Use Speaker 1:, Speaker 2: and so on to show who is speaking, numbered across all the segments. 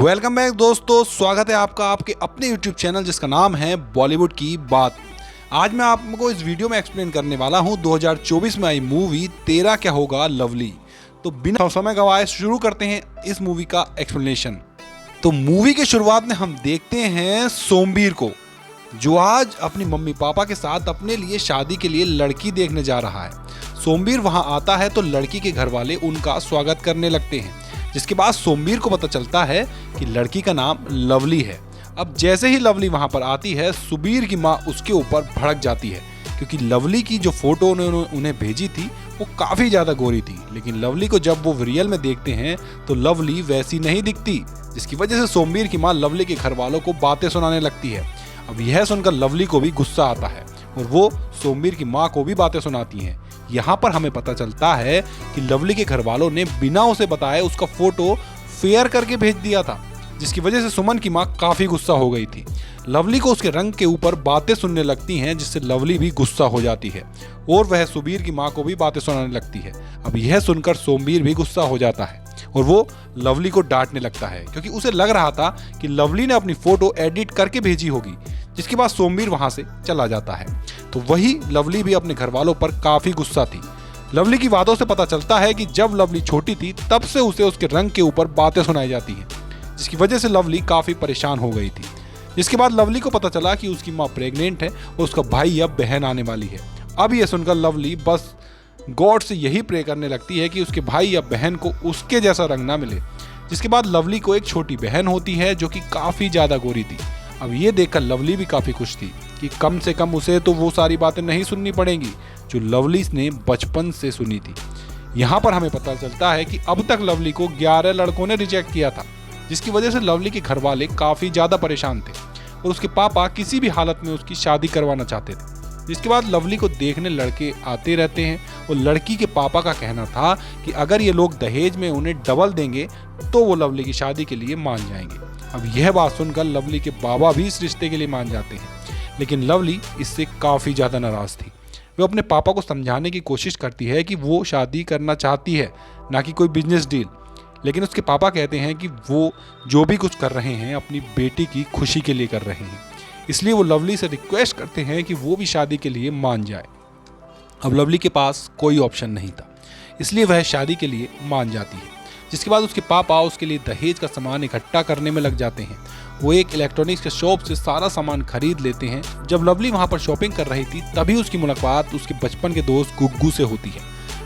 Speaker 1: Welcome back दोस्तों, स्वागत है आपका आपके अपने यूट्यूब चैनल जिसका नाम है बॉलीवुड की बात। आज मैं आपको इस वीडियो में एक्सप्लेन करने वाला हूं 2024 में आई मूवी तेरा क्या होगा लवली। तो बिना समय गवाए शुरू करते हैं इस मूवी का एक्सप्लेनेशन। तो मूवी के शुरुआत में हम देखते हैं सोमवीर को, जो आज अपनी मम्मी पापा के साथ अपने लिए शादी के लिए लड़की देखने जा रहा है। सोमवीर वहां आता है तो लड़की के घर वाले उनका स्वागत करने लगते हैं, जिसके बाद सोमवीर को पता चलता है कि लड़की का नाम लवली है। अब जैसे ही लवली वहां पर आती है, सुबीर की माँ उसके ऊपर भड़क जाती है, क्योंकि लवली की जो फोटो उन्होंने उन्हें भेजी थी वो काफ़ी ज़्यादा गोरी थी। लेकिन लवली को जब वो रियल में देखते हैं तो लवली वैसी नहीं दिखती, जिसकी वजह से सोमवीर की माँ लवली के घर वालों को बातें सुनाने लगती है। अब यह सुनकर लवली को भी गुस्सा आता है और वो सोमवीर की माँ को भी बातें सुनाती हैं। यहाँ पर हमें पता चलता है कि लवली के घर वालों ने बिना उसे बताए उसका फोटो फेयर करके भेज दिया था, जिसकी वजह से सुमन की माँ काफ़ी गुस्सा हो गई थी। लवली को उसके रंग के ऊपर बातें सुनने लगती हैं, जिससे लवली भी गुस्सा हो जाती है और वह सुबीर की माँ को भी बातें सुनाने लगती है। अब यह सुनकर सोमवीर भी गुस्सा हो जाता है और वो लवली को डांटने लगता है, क्योंकि उसे लग रहा था कि लवली ने अपनी फोटो एडिट करके भेजी होगी। जिसके बाद सोमवीर वहां से चला जाता है। तो वही लवली भी अपने घर वालों पर काफी गुस्सा थी। लवली की बातों से पता चलता है कि जब लवली छोटी थी तब से उसे उसके रंग के ऊपर बातें सुनाई जाती हैं, जिसकी वजह से लवली काफी परेशान हो गई थी। जिसके बाद लवली को पता चला कि उसकी माँ प्रेग्नेंट है और उसका भाई या बहन आने वाली है। अब यह सुनकर लवली बस गॉड से यही प्रे करने लगती है कि उसके भाई या बहन को उसके जैसा रंग ना मिले। जिसके बाद लवली को एक छोटी बहन होती है जो कि काफी ज्यादा गोरी थी। अब ये देखकर लवली भी काफी खुश थी कि कम से कम उसे तो वो सारी बातें नहीं सुननी पड़ेंगी जो लवली ने बचपन से सुनी थी। यहाँ पर हमें पता चलता है कि अब तक लवली को 11 लड़कों ने रिजेक्ट किया था, जिसकी वजह से लवली के घर वाले काफी ज्यादा परेशान थे और उसके पापा किसी भी हालत में उसकी शादी करवाना चाहते थे। जिसके बाद लवली को देखने लड़के आते रहते हैं और लड़की के पापा का कहना था कि अगर ये लोग दहेज में उन्हें डबल देंगे तो वो लवली की शादी के लिए मान जाएंगे। अब यह बात सुनकर लवली के बाबा भी इस रिश्ते के लिए मान जाते हैं, लेकिन लवली इससे काफ़ी ज़्यादा नाराज़ थी। वो अपने पापा को समझाने की कोशिश करती है कि वो शादी करना चाहती है, ना कि कोई बिजनेस डील। लेकिन उसके पापा कहते हैं कि वो जो भी कुछ कर रहे हैं अपनी बेटी की खुशी के लिए कर रहे हैं, इसलिए वो लवली से रिक्वेस्ट करते हैं कि वो भी शादी के लिए मान जाए। अब लवली के पास कोई ऑप्शन नहीं था, इसलिए वह शादी के लिए मान जाती है। जिसके बाद उसके पापा उसके लिए दहेज का सामान इकट्ठा करने में लग जाते हैं। वो एक इलेक्ट्रॉनिक्स के शॉप से सारा सामान खरीद लेते हैं। जब लवली वहां पर शॉपिंग कर रही थी तभी उसकी मुलाकात उसके बचपन के दोस्त गुग्गू से होती है।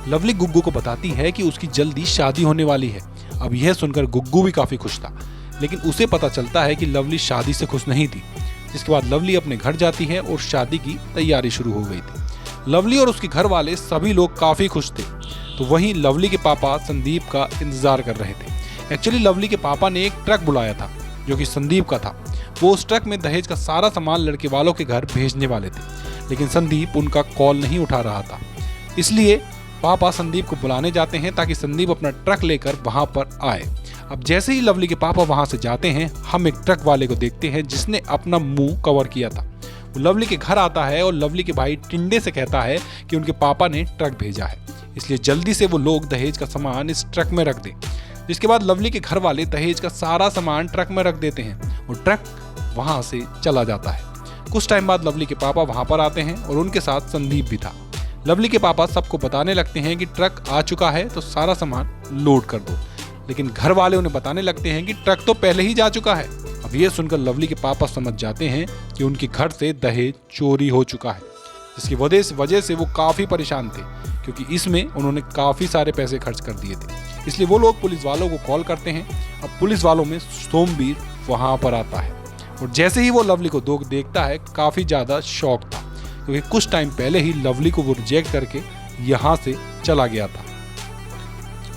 Speaker 1: लवली गुग्गू को बताती है कि उसकी जल्दी शादी होने वाली है। अब यह सुनकर गुग्गू भी काफ़ी खुश था, लेकिन उसे पता चलता है कि लवली शादी से खुश नहीं थी। जिसके बाद लवली अपने घर जाती है और शादी की तैयारी शुरू हो गई थी। लवली और उसके घर वाले सभी लोग काफ़ी खुश थे। तो वहीं लवली के पापा संदीप का इंतजार कर रहे थे। एक्चुअली लवली के पापा ने एक ट्रक बुलाया था जो कि संदीप का था। वो उस ट्रक में दहेज का सारा सामान लड़के वालों के घर भेजने वाले थे, लेकिन संदीप उनका कॉल नहीं उठा रहा था। इसलिए पापा संदीप को बुलाने जाते हैं ताकि संदीप अपना ट्रक लेकर वहां पर आए। अब जैसे ही लवली के पापा वहां से जाते हैं, हम एक ट्रक वाले को देखते हैं जिसने अपना मुंह कवर किया था। वो लवली के घर आता है और लवली के भाई टिंडे से कहता है कि उनके पापा ने ट्रक भेजा है, इसलिए जल्दी से वो लोग दहेज का सामान इस ट्रक में रख दें। जिसके बाद लवली के घर वाले दहेज का सारा सामान ट्रक में रख देते हैं और ट्रक वहां से चला जाता है। कुछ टाइम बाद लवली के पापा वहां पर आते हैं और उनके साथ संदीप भी था। लवली के पापा सबको बताने लगते हैं कि ट्रक आ चुका है तो सारा सामान लोड कर दो, लेकिन घर वाले उन्हें बताने लगते हैं कि ट्रक तो पहले ही जा चुका है। अब ये सुनकर लवली के पापा समझ जाते हैं कि उनके घर से दहेज चोरी हो चुका है, जिसकी वजह से वो काफ़ी परेशान थे, क्योंकि इसमें उन्होंने काफ़ी सारे पैसे खर्च कर दिए थे। इसलिए वो लोग पुलिस वालों को कॉल करते हैं। अब पुलिस वालों में सोमवीर वहाँ पर आता है और जैसे ही वो लवली को देखता है काफ़ी ज़्यादा शॉक था, क्योंकि कुछ टाइम पहले ही लवली को वो रिजेक्ट करके यहाँ से चला गया था,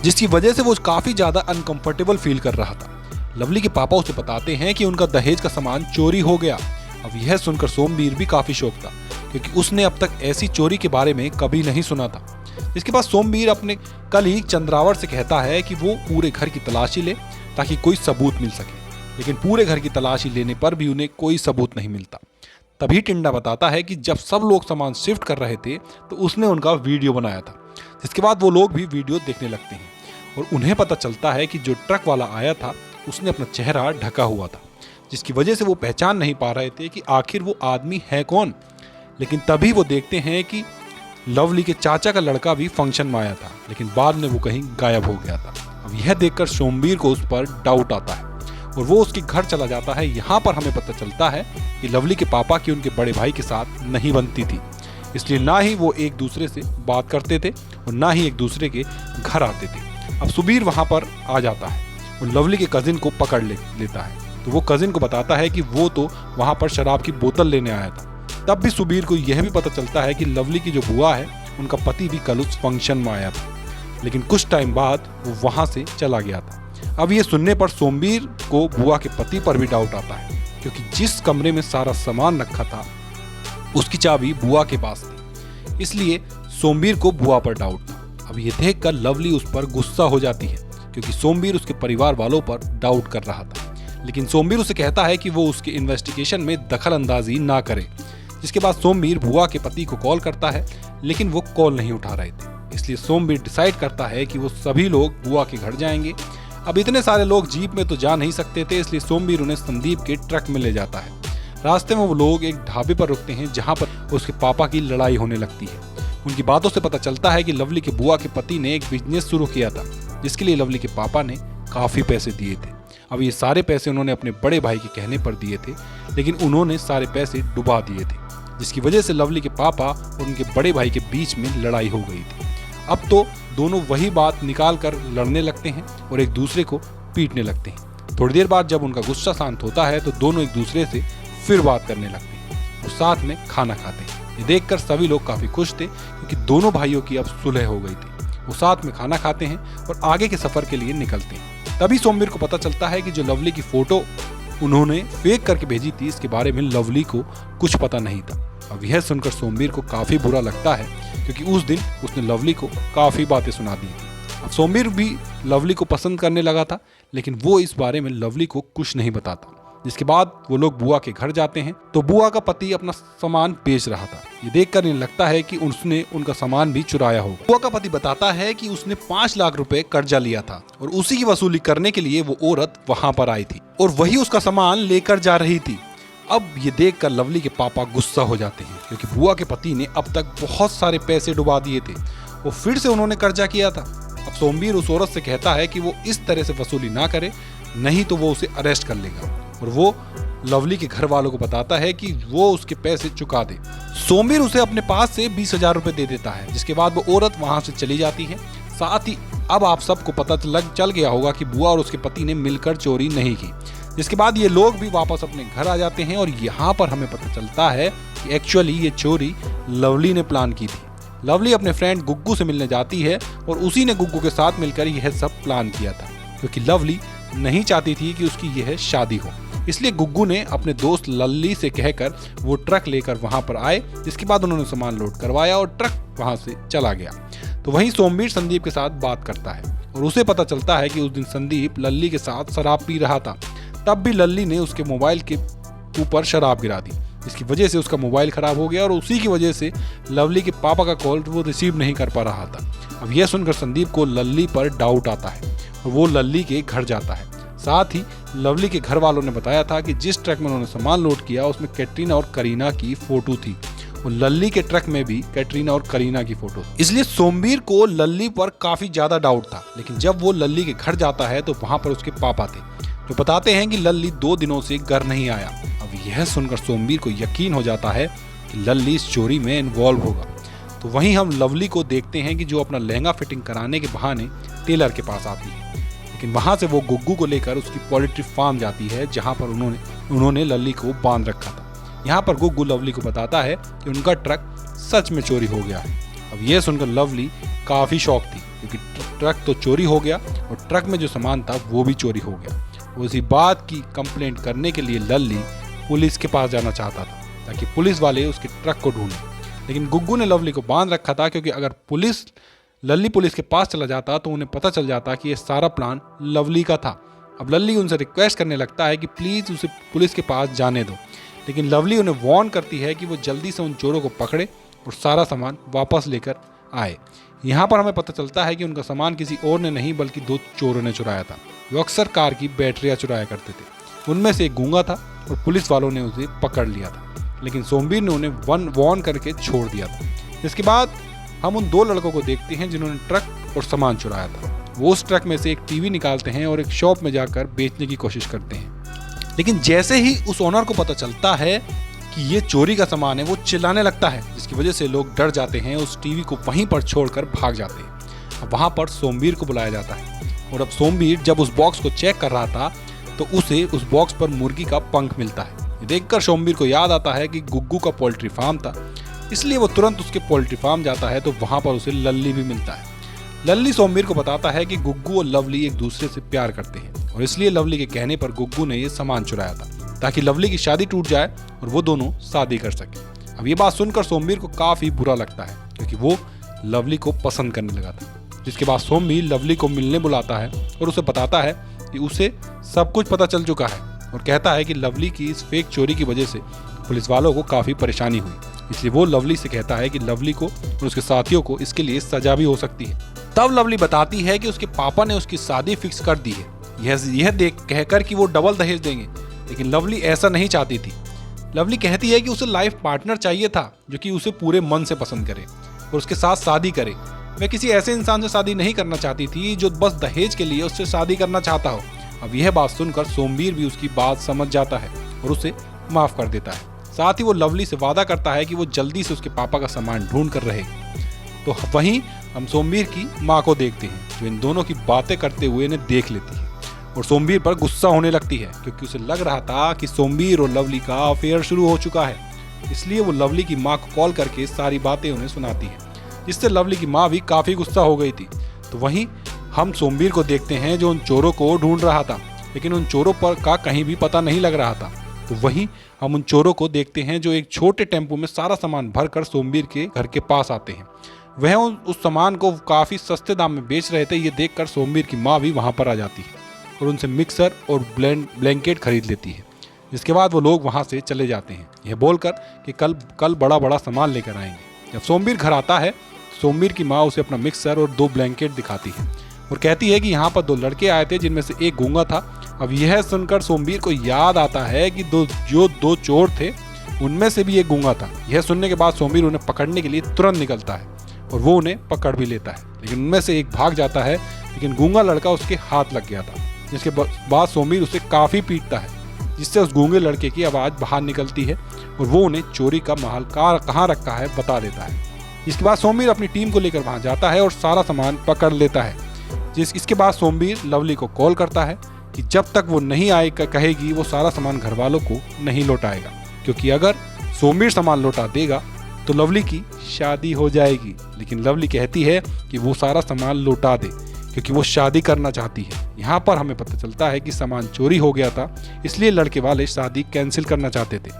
Speaker 1: जिसकी वजह से वो काफ़ी ज़्यादा अनकंफर्टेबल फील कर रहा था। लवली के पापा उसे बताते हैं कि उनका दहेज का सामान चोरी हो गया। अब यह सुनकर सोमवीर भी काफ़ी शौक था, क्योंकि उसने अब तक ऐसी चोरी के बारे में कभी नहीं सुना था। इसके बाद सोमवीर अपने कलीग चंद्रावर से कहता है कि वो पूरे घर की तलाशी ले ताकि कोई सबूत मिल सके, लेकिन पूरे घर की तलाशी लेने पर भी उन्हें कोई सबूत नहीं मिलता। तभी टिंडा बताता है कि जब सब लोग सामान शिफ्ट कर रहे थे तो उसने उनका वीडियो बनाया था। जिसके बाद वो लोग भी वीडियो देखने लगते हैं और उन्हें पता चलता है कि जो ट्रक वाला आया था उसने अपना चेहरा ढका हुआ था, जिसकी वजह से वो पहचान नहीं पा रहे थे कि आखिर वो आदमी है कौन। लेकिन तभी वो देखते हैं कि लवली के चाचा का लड़का भी फंक्शन में आया था, लेकिन बाद में वो कहीं गायब हो गया था। अब यह देखकर सोमवीर को उस पर डाउट आता है और वो उसके घर चला जाता है। यहाँ पर हमें पता चलता है कि लवली के पापा की उनके बड़े भाई के साथ नहीं बनती थी, इसलिए ना ही वो एक दूसरे से बात करते थे और ना ही एक दूसरे के घर आते थे। अब सुबीर वहाँ पर आ जाता है और लवली के कजिन को पकड़ लेता है। तो वो कजिन को बताता है कि वो तो वहाँ पर शराब की बोतल लेने आया था। तब भी सुबीर को यह भी पता चलता है कि लवली की जो बुआ है उनका पति भी कल उस फंक्शन में आया था, लेकिन कुछ टाइम बाद वो वहाँ से चला गया था। अब ये सुनने पर सोमवीर को बुआ के पति पर भी डाउट आता है, क्योंकि जिस कमरे में सारा सामान रखा था उसकी चाबी बुआ के पास थी, इसलिए सोमवीर को बुआ पर डाउट था। अब ये देखकर लवली उस पर गुस्सा हो जाती है, क्योंकि सोमवीर उसके परिवार वालों पर डाउट कर रहा था। लेकिन सोमवीर उसे कहता है कि वो उसके इन्वेस्टिगेशन में दखल अंदाजी ना करे। जिसके बाद सोमवीर बुआ के पति को कॉल करता है, लेकिन वो कॉल नहीं उठा रहे थे, इसलिए सोमवीर डिसाइड करता है कि वो सभी लोग बुआ के घर जाएंगे। अब इतने सारे लोग जीप में तो जा नहीं सकते थे, इसलिए सोमवीर उन्हें संदीप के ट्रक में ले जाता है। रास्ते में वो लोग एक ढाबे पर रुकते हैं, जहाँ पर उसके पापा की लड़ाई होने लगती है। उनकी बातों से पता चलता है कि लवली के बुआ के पति ने एक बिजनेस शुरू किया था, जिसके लिए लवली के पापा ने काफ़ी पैसे दिए थे। अब ये सारे पैसे उन्होंने अपने बड़े भाई के कहने पर दिए थे, लेकिन उन्होंने सारे पैसे डुबा दिए थे, जिसकी वजह से लवली के पापा और उनके बड़े भाई के बीच में लड़ाई हो गई थी। अब तो दोनों वही बात निकाल कर लड़ने लगते हैं और एक दूसरे को पीटने लगते हैं। थोड़ी देर बाद जब उनका गुस्सा शांत होता है तो दोनों एक दूसरे से फिर बात करने लगते हैं और साथ में खाना खाते हैं। ये देखकर सभी लोग काफ़ी खुश थे, क्योंकि दोनों भाइयों की अब सुलह हो गई थी। वो साथ में खाना खाते हैं और आगे के सफ़र के लिए निकलते हैं। तभी सोमवीर को पता चलता है कि जो लवली की फ़ोटो उन्होंने फेक करके भेजी थी, इसके बारे में लवली को कुछ पता नहीं था। अब यह सुनकर सोमवीर को काफ़ी बुरा लगता है, क्योंकि उस दिन उसने लवली को काफ़ी बातें सुना दी थी। अब सोमवीर भी लवली को पसंद करने लगा था, लेकिन वो इस बारे में लवली को कुछ नहीं बताता। जिसके बाद वो लोग बुआ के घर जाते हैं, तो बुआ का पति अपना सामान बेच रहा था। ये देखकर इन्हें लगता है कि उसने उनका सामान भी चुराया होगा। बुआ का पति बताता है कि उसने 5 लाख रुपए कर्जा लिया था और उसी की वसूली करने के लिए वो औरत वहां पर आई थी और वही उसका सामान लेकर जा रही थी। अब ये देखकर लवली के पापा गुस्सा हो जाते हैं, क्योंकि बुआ के पति ने अब तक बहुत सारे पैसे डुबा दिए थे और फिर से उन्होंने कर्जा किया था। अब सोमवीर उस औरत से कहता है कि वो इस तरह से वसूली ना करे, नहीं तो वो उसे अरेस्ट कर लेगा, और वो लवली के घर वालों को बताता है कि वो उसके पैसे चुका दे। सोमवीर उसे अपने पास से 20,000 रुपए दे देता है, जिसके बाद वो औरत वहां से चली जाती है। साथ ही अब आप सबको पता चल गया होगा कि बुआ और उसके पति ने मिलकर चोरी नहीं की। जिसके बाद ये लोग भी वापस अपने घर आ जाते हैं और यहाँ पर हमें पता चलता है कि एक्चुअली ये चोरी लवली ने प्लान की थी। लवली अपने फ्रेंड गुग्गू से मिलने जाती है और उसी ने गुग्गू के साथ मिलकर यह सब प्लान किया था, क्योंकि लवली नहीं चाहती थी कि उसकी यह शादी हो। इसलिए गुग्गू ने अपने दोस्त लल्ली से कहकर वो ट्रक लेकर वहां पर आए, जिसके बाद उन्होंने सामान लोड करवाया और ट्रक वहां से चला गया। तो वहीं सोमवीर संदीप के साथ बात करता है और उसे पता चलता है कि उस दिन संदीप लल्ली के साथ शराब पी रहा था। तब भी लल्ली ने उसके मोबाइल के ऊपर शराब गिरा दी, जिसकी वजह से उसका मोबाइल खराब हो गया और उसी की वजह से लवली के पापा का कॉल वो रिसीव नहीं कर पा रहा था। अब यह सुनकर संदीप को लल्ली पर डाउट आता है और वो लल्ली के घर जाता है। साथ ही लवली के घर वालों ने बताया था कि जिस ट्रक में उन्होंने सामान लोड किया उसमें कैटरीना और करीना की फोटो थी और लल्ली के ट्रक में भी कैटरीना और करीना की फोटो। इसलिए सोमवीर को लल्ली पर काफी ज्यादा डाउट था। लेकिन जब वो लल्ली के घर जाता है तो वहां पर उसके पापा थे, जो बताते हैं कि लल्ली 2 दिनों से घर नहीं आया। अब यह सुनकर सोमवीर को यकीन हो जाता है कि लल्ली इस चोरी में इन्वॉल्व होगा। तो वहीं हम लवली को देखते हैं कि जो अपना लहंगा फिटिंग कराने के बहाने टेलर के पास आती है, लेकिन वहां से वो गुग्गू को लेकर उसकी पोल्ट्री फार्म जाती है, जहां पर उन्होंने लल्ली को बांध रखा था। यहाँ पर गुग्गू लवली को बताता है कि उनका ट्रक सच में चोरी हो गया है। अब यह सुनकर लवली काफी शॉक थी, क्योंकि ट्रक तो चोरी हो गया और ट्रक में जो सामान था वो भी चोरी हो गया। उसी बात की कंप्लेंट करने के लिए लल्ली पुलिस के पास जाना चाहता था, ताकि पुलिस वाले उसके ट्रक को ढूंढें। लेकिन गुग्गू ने लवली को बांध रखा था, क्योंकि अगर लल्ली पुलिस के पास चला जाता तो उन्हें पता चल जाता कि यह सारा प्लान लवली का था। अब लल्ली उनसे रिक्वेस्ट करने लगता है कि प्लीज़ उसे पुलिस के पास जाने दो, लेकिन लवली उन्हें वार्न करती है कि वो जल्दी से उन चोरों को पकड़े और सारा सामान वापस लेकर आए। यहाँ पर हमें पता चलता है कि उनका सामान किसी और ने नहीं बल्कि 2 चोरों ने चुराया था। वो अक्सर कार की बैटरियाँ चुराया करते थे। उनमें से एक गूंगा था और पुलिस वालों ने उसे पकड़ लिया था, लेकिन सोमवीर ने उन्हें वार्न करके छोड़ दिया था। इसके बाद हम उन 2 लड़कों को देखते हैं जिन्होंने ट्रक और सामान चुराया था। वो उस ट्रक में से एक टीवी निकालते हैं और एक शॉप में जाकर बेचने की कोशिश करते हैं। लेकिन जैसे ही उस ओनर को पता चलता है कि ये चोरी का सामान है, वो चिल्लाने लगता है, जिसकी वजह से लोग डर जाते हैं। उस टीवी को वहीं पर छोड़कर भाग जाते हैं। अब वहाँ पर सोमवीर को बुलाया जाता है और अब सोमवीर जब उस बॉक्स को चेक कर रहा था तो उसे उस बॉक्स पर मुर्गी का पंख मिलता है। ये देखकर सोमवीर को याद आता है कि गुग्गू का पोल्ट्री फार्म था, इसलिए वो तुरंत उसके पोल्ट्री फार्म जाता है। तो वहाँ पर उसे लल्ली भी मिलता है। लल्ली सोमवीर को बताता है कि गुग्गू और लवली एक दूसरे से प्यार करते हैं और इसलिए लवली के कहने पर गुग्गू ने ये सामान चुराया था ताकि लवली की शादी टूट जाए और वो दोनों शादी कर सके। अब ये बात सुनकर सोमवीर को काफी बुरा लगता है क्योंकि वो लवली को पसंद करने लगा था। जिसके बाद सोमवीर लवली को मिलने बुलाता है और उसे बताता है कि उसे सब कुछ पता चल चुका है और कहता है कि लवली की इस फेक चोरी की वजह से पुलिस वालों को काफी परेशानी हुई, इसलिए वो लवली से कहता है कि लवली को और उसके साथियों को इसके लिए सजा भी हो सकती है। तब लवली बताती है कि उसके पापा ने उसकी शादी फिक्स कर दी है, यह देख कहकर कि वो डबल दहेज देंगे, लेकिन लवली ऐसा नहीं चाहती थी। लवली कहती है कि उसे लाइफ पार्टनर चाहिए था जो कि उसे पूरे मन से पसंद करे और उसके साथ शादी करे। वह किसी ऐसे इंसान से शादी नहीं करना चाहती थी जो बस दहेज के लिए उससे शादी करना चाहता हो। अब यह बात सुनकर सोमवीर भी उसकी बात समझ जाता है और उसे माफ कर देता है। साथ ही वो लवली से वादा करता है कि वो जल्दी से उसके पापा का सामान ढूंढ कर रहेगा। तो वहीं हम सोमवीर की माँ को देखते हैं जो इन दोनों की बातें करते हुए इन्हें देख लेती है और सोमवीर पर गुस्सा होने लगती है क्योंकि उसे लग रहा था कि सोमवीर और लवली का अफेयर शुरू हो चुका है। इसलिए वो लवली की माँ को कॉल करके सारी बातें उन्हें सुनाती है, जिससे लवली की माँ भी काफी गुस्सा हो गई थी। तो वहीं हम सोमवीर को देखते हैं जो उन चोरों को ढूंढ रहा था, लेकिन उन चोरों पर का कहीं भी पता नहीं लग रहा था। तो वहीं हम उन चोरों को देखते हैं जो एक छोटे टेम्पो में सारा सामान भरकर सोमवीर के घर के पास आते हैं। वह उस सामान को काफी सस्ते दाम में बेच रहे थे। ये देखकर सोमवीर की माँ भी वहां पर आ जाती है और उनसे मिक्सर और ब्लैंकेट खरीद लेती है। जिसके बाद वो लोग वहां से चले जाते हैं, यह बोलकर कि कल बड़ा बड़ा सामान लेकर आएंगे। जब सोमवीर घर आता है, सोमवीर की माँ उसे अपना मिक्सर और 2 ब्लैंकेट दिखाती है और कहती है कि यहाँ पर 2 लड़के आए थे जिनमें से एक गूंगा था। अब यह सुनकर सोमवीर को याद आता है कि जो 2 चोर थे उनमें से भी एक गूंगा था। यह सुनने के बाद सोमवीर उन्हें पकड़ने के लिए तुरंत निकलता है और वो उन्हें पकड़ भी लेता है, लेकिन उनमें से एक भाग जाता है, लेकिन गूंगा लड़का उसके हाथ लग गया था। जिसके बाद सोमवीर उसे काफी पीटता है, जिससे उस गूंगे लड़के की आवाज बाहर निकलती है और वो उन्हें चोरी का माल कहाँ रखा है बता देता है। इसके बाद सोमवीर अपनी टीम को लेकर वहां जाता है और सारा सामान पकड़ लेता है। इसके बाद सोमवीर लवली को कॉल करता है कि जब तक वो नहीं आए कहेगी वो सारा सामान घर वालों को नहीं लौटाएगा, क्योंकि अगर सोमवीर सामान लौटा देगा तो लवली की शादी हो जाएगी। लेकिन लवली कहती है कि वो सारा सामान लौटा दे क्योंकि वो शादी करना चाहती है। यहाँ पर हमें पता चलता है कि सामान चोरी हो गया था, इसलिए लड़के वाले शादी कैंसिल करना चाहते थे।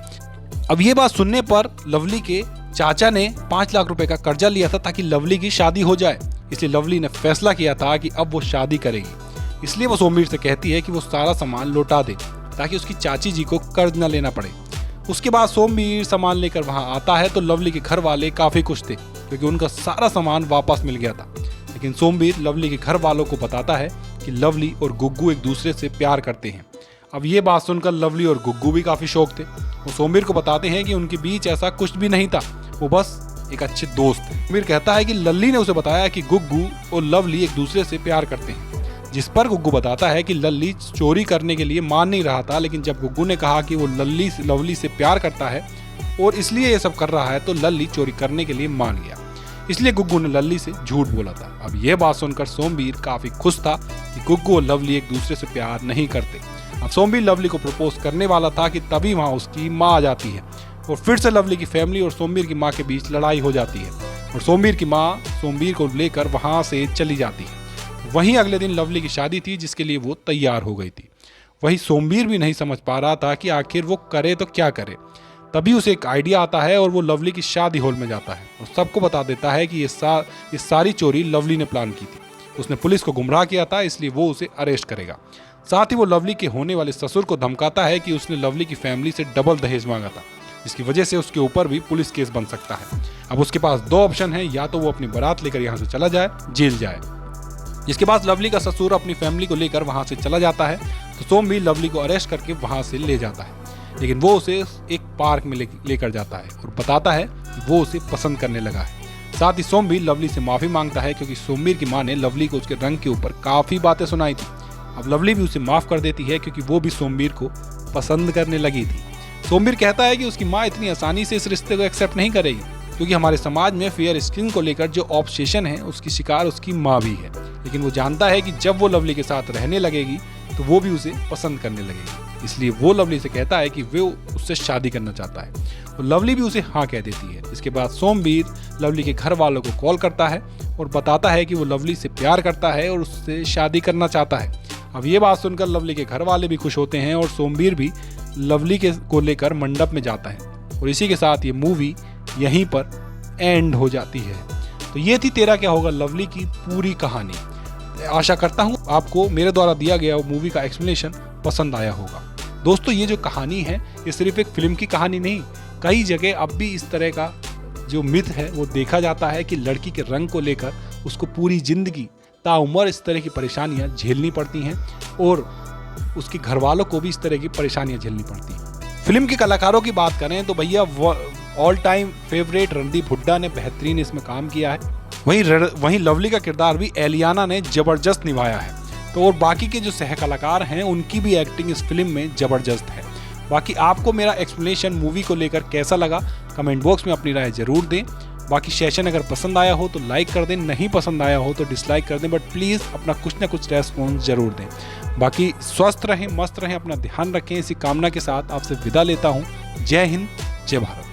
Speaker 1: अब ये बात सुनने पर लवली के चाचा ने 5 लाख रुपए का कर्जा लिया था ताकि लवली की शादी हो जाए, इसलिए लवली ने फैसला किया था कि अब वो शादी करेगी। इसलिए वो सोमवीर से कहती है कि वो सारा सामान लौटा दे ताकि उसकी चाची जी को कर्ज न लेना पड़े। उसके बाद सोमवीर सामान लेकर वहां आता है तो लवली के घर वाले काफी खुश थे क्योंकि उनका सारा सामान वापस मिल गया था। लेकिन सोमवीर लवली के घर वालों को बताता है कि लवली और गुग्गू एक दूसरे से प्यार करते हैं। अब ये बात सुनकर लवली और गुग्गू भी काफी शौक थे। वो सोमवीर को बताते हैं कि उनके बीच ऐसा कुछ भी नहीं था, वो बस एक अच्छे दोस्त थे। सोमवीर कहता है कि लल्ली ने उसे बताया कि गुग्गू और लवली एक दूसरे से प्यार करते हैं, जिस पर गुग्गू बताता है कि लल्ली चोरी करने के लिए मान नहीं रहा था, लेकिन जब गुग्गू ने कहा कि वो लवली से प्यार करता है और इसलिए ये सब कर रहा है तो लल्ली चोरी करने के लिए मान गया, इसलिए गुग्गू ने लल्ली से झूठ बोला था। अब यह बात सुनकर सोमवीर काफी खुश था कि गुग्गू और लवली एक दूसरे से प्यार नहीं करते। अब सोमवीर लवली को प्रपोज करने वाला था कि तभी वहां उसकी माँ आ जाती है और फिर से लवली की फैमिली और सोमवीर की माँ के बीच लड़ाई हो जाती है और सोमवीर की माँ सोमवीर को लेकर वहां से चली जाती है। वहीं अगले दिन लवली की शादी थी जिसके लिए वो तैयार हो गई थी। वही सोमवीर भी नहीं समझ पा रहा था कि आखिर वो करे तो क्या करे। तभी उसे एक आइडिया आता है और वो लवली की शादी हॉल में जाता है और सबको बता देता है कि ये सारी चोरी लवली ने प्लान की थी। उसने पुलिस को गुमराह किया था, इसलिए वो उसे अरेस्ट करेगा। साथ ही वो लवली के होने वाले ससुर को धमकाता है कि उसने लवली की फैमिली से डबल दहेज मांगा था, जिसकी वजह से उसके ऊपर भी पुलिस केस बन सकता है। अब उसके पास दो ऑप्शन है, या तो वो अपनी बारात लेकर यहाँ से चला जाए, जेल जाए। इसके बाद लवली का ससुर अपनी फैमिली को लेकर वहाँ से चला जाता है, तो सोम भी लवली को अरेस्ट करके वहाँ से ले जाता है, लेकिन वो उसे एक पार्क में लेकर जाता है और बताता है कि वो उसे पसंद करने लगा है। साथ ही सोम भी लवली से माफ़ी मांगता है, क्योंकि सोमवीर की माँ ने लवली को उसके रंग के ऊपर काफ़ी बातें सुनाई थी। अब लवली भी उसे माफ़ कर देती है, क्योंकि वो भी सोमवीर को पसंद करने लगी थी। सोमवीर कहता है कि उसकी माँ इतनी आसानी से इस रिश्ते को एक्सेप्ट नहीं करेगी, क्योंकि हमारे समाज में फेयर स्किन को लेकर जो ऑब्सेशन है उसकी शिकार उसकी माँ भी है। लेकिन वो जानता है कि जब वो लवली के साथ रहने लगेगी तो वो भी उसे पसंद करने लगेगी, इसलिए वो लवली से कहता है कि वो उससे शादी करना चाहता है, और लवली भी उसे हाँ कह देती है। इसके बाद सोमवीर लवली के घर वालों को कॉल करता है और बताता है कि वो लवली से प्यार करता है और उससे शादी करना चाहता है। अब ये बात सुनकर लवली के घर वाले भी खुश होते हैं और सोमवीर भी लवली को लेकर मंडप में जाता है, और इसी के साथ ये मूवी यहीं पर एंड हो जाती है। तो ये थी तेरा क्या होगा लवली की पूरी कहानी। आशा करता हूँ आपको मेरे द्वारा दिया गया मूवी का एक्सप्लेनेशन पसंद आया होगा। दोस्तों, ये जो कहानी है ये सिर्फ एक फिल्म की कहानी नहीं, कई जगह अब भी इस तरह का जो मिथ है वो देखा जाता है कि लड़की के रंग को लेकर उसको पूरी जिंदगी ताउम्र इस तरह की परेशानियां झेलनी पड़ती हैं, और उसके घर वालों को भी इस तरह की परेशानियां झेलनी पड़ती हैं। फिल्म के कलाकारों की बात करें तो भैया all time favourite Randeep Hooda ने बेहतरीन इसमें काम किया है। वहीं लवली का किरदार भी एलियाना ने जबरदस्त निभाया है। तो और बाकी के जो सह कलाकार हैं उनकी भी एक्टिंग इस फिल्म में जबरदस्त है। बाकी आपको मेरा एक्सप्लेनेशन मूवी को लेकर कैसा लगा कमेंट बॉक्स में अपनी राय जरूर दें। बाकी सेशन अगर पसंद आया हो तो लाइक कर दें, नहीं पसंद आया हो तो डिसलाइक कर दें, बट प्लीज़ अपना कुछ ना कुछ रेस्पॉन्स जरूर दें। बाकी स्वस्थ रहें, मस्त रहें, अपना ध्यान रखें, इसी कामना के साथ आपसे विदा लेता हूँ। जय हिंद, जय भारत।